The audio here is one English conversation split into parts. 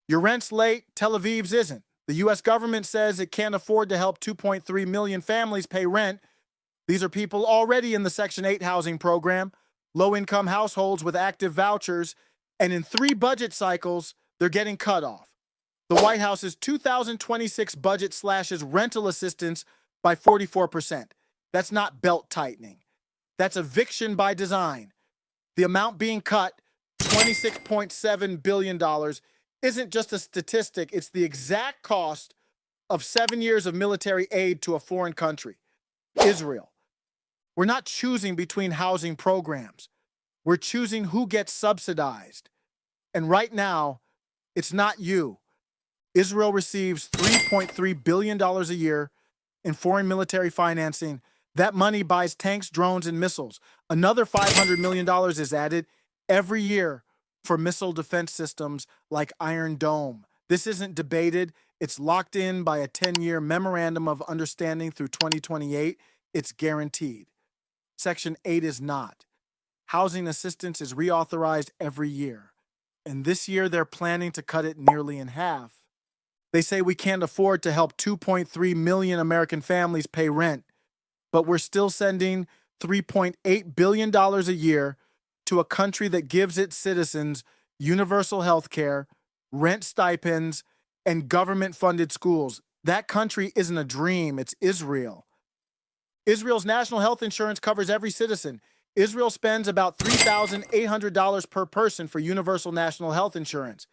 Your rent's late, Tel Aviv's isn't. The U.S. government says it can't afford to help 2.3 million families pay rent. These are people already in the Section 8 housing program, low-income households with active vouchers, and in 3 budget cycles, they're getting cut off. The White House's 2026 budget slashes rental assistance by 44%. That's not belt tightening. That's eviction by design. The amount being cut, $26.7 billion, isn't just a statistic. It's the exact cost of 7 years of military aid to a foreign country, Israel. We're not choosing between housing programs. We're choosing who gets subsidized. And right now, it's not you. Israel receives $3.3 billion a year in foreign military financing. That money buys tanks, drones, and missiles. Another $500 million is added every year for missile defense systems like Iron Dome. This isn't debated. It's locked in by a 10-year memorandum of understanding through 2028. It's guaranteed. Section 8 is not. Housing assistance is reauthorized every year. And this year, they're planning to cut it nearly in half. They say we can't afford to help 2.3 million American families pay rent, but we're still sending $3.8 billion a year to a country that gives its citizens universal health care, rent stipends, and government-funded schools. That country isn't a dream, it's Israel. Israel's national health insurance covers every citizen. Israel spends about $3,800 per person for universal national health insurance.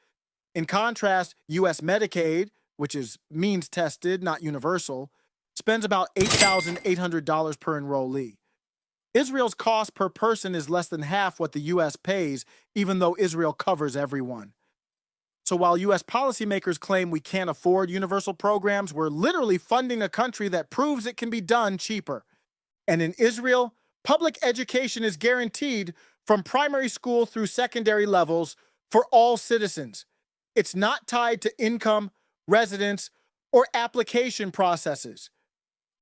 In contrast, U.S. Medicaid, which is means-tested, not universal, spends about $8,800 per enrollee. Israel's cost per person is less than half what the U.S. pays, even though Israel covers everyone. So while U.S. policymakers claim we can't afford universal programs, we're literally funding a country that proves it can be done cheaper. And in Israel, public education is guaranteed from primary school through secondary levels for all citizens. It's not tied to income, residence, or application processes.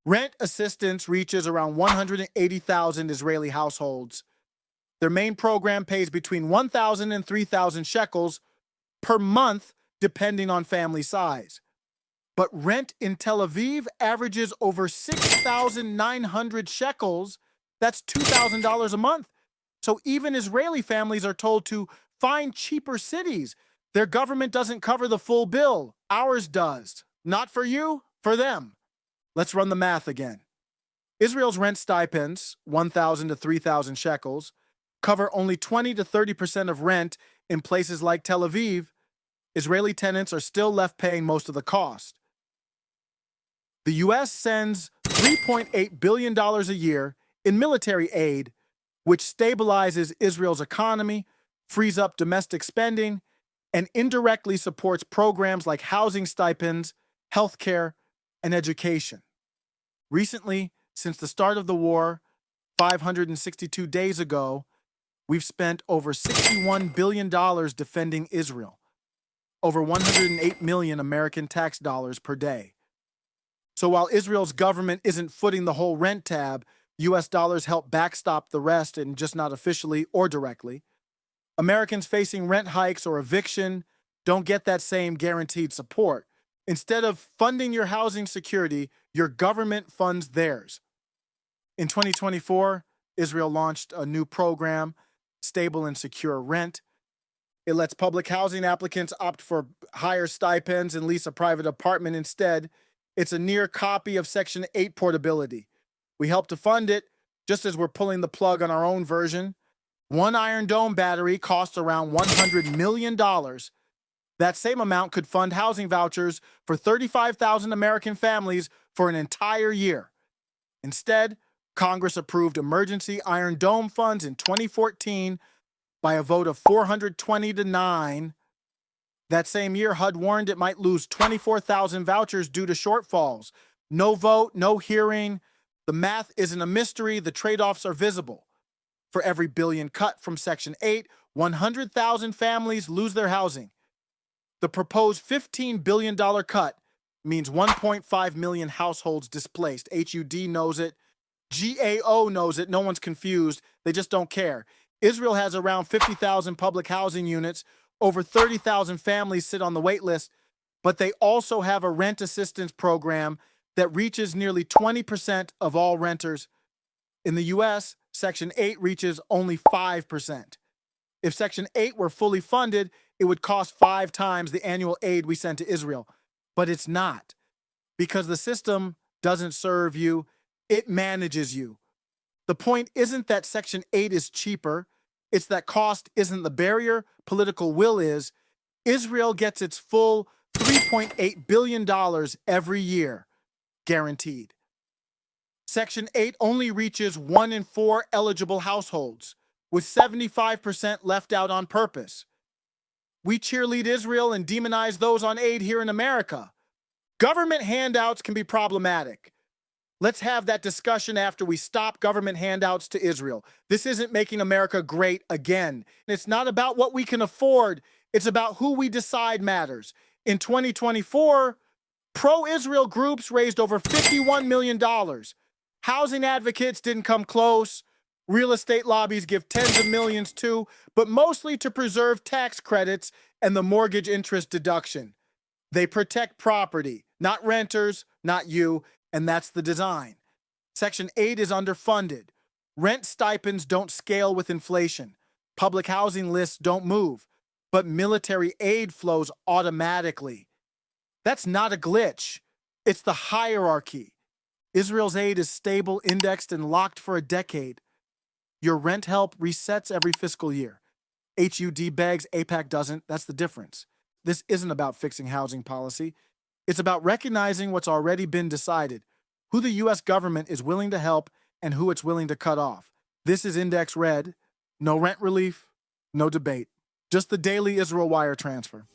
Rent assistance reaches around 180,000 Israeli households. Their main program pays between 1,000 and 3,000 shekels per month, depending on family size. But rent in Tel Aviv averages over 6,900 shekels. That's $2,000 a month. So even Israeli families are told to find cheaper cities. Their government doesn't cover the full bill. Ours does. Not for you, for them. Let's run the math again. Israel's rent stipends, 1,000 to 3,000 shekels, cover only 20 to 30% of rent in places like Tel Aviv. Israeli tenants are still left paying most of the cost. The U.S. sends $3.8 billion a year in military aid, which stabilizes Israel's economy, frees up domestic spending, and indirectly supports programs like housing stipends, healthcare, and education. Recently, since the start of the war, 562 days ago, we've spent over $61 billion defending Israel, over 108 million American tax dollars per day. So while Israel's government isn't footing the whole rent tab, U.S. dollars help backstop the rest, and just not officially or directly. Americans facing rent hikes or eviction don't get that same guaranteed support. Instead of funding your housing security, your government funds theirs. In 2024, Israel launched a new program, Stable and Secure Rent. It lets public housing applicants opt for higher stipends and lease a private apartment instead. It's a near copy of Section 8 portability. We help to fund it, just as we're pulling the plug on our own version. One Iron Dome battery costs around $100 million. That same amount could fund housing vouchers for 35,000 American families for an entire year. Instead, Congress approved emergency Iron Dome funds in 2014 by a vote of 420 to 9. That same year, HUD warned it might lose 24,000 vouchers due to shortfalls. No vote, no hearing. The math isn't a mystery. The trade-offs are visible. For every billion cut from Section 8, 100,000 families lose their housing. The proposed $15 billion cut means 1.5 million households displaced. HUD knows it. GAO knows it. No one's confused. They just don't care. Israel has around 50,000 public housing units. Over 30,000 families sit on the wait list, but they also have a rent assistance program that reaches nearly 20% of all renters. In the US, Section 8 reaches only 5%. If Section 8 were fully funded, it would cost 5 times the annual aid we send to Israel. But it's not, because the system doesn't serve you, it manages you. The point isn't that Section 8 is cheaper, it's that cost isn't the barrier, political will is. Israel gets its full $3.8 billion every year, guaranteed. Section 8 only reaches 1 in 4 eligible households, with 75% left out on purpose. We cheerlead Israel and demonize those on aid here in America. Government handouts can be problematic. Let's have that discussion after we stop government handouts to Israel. This isn't making America great again. It's not about what we can afford. It's about who we decide matters. In 2024, pro-Israel groups raised over $51 million. Housing advocates didn't come close. Real estate lobbies give tens of millions too, but mostly to preserve tax credits and the mortgage interest deduction. They protect property, not renters, not you, and that's the design. Section 8 is underfunded. Rent stipends don't scale with inflation. Public housing lists don't move, but military aid flows automatically. That's not a glitch. It's the hierarchy. Israel's aid is stable, indexed, and locked for a decade. Your rent help resets every fiscal year. HUD begs, AIPAC doesn't. That's the difference. This isn't about fixing housing policy. It's about recognizing what's already been decided, who the U.S. government is willing to help and who it's willing to cut off. This is Index Red. No rent relief, no debate. Just the daily Israel wire transfer.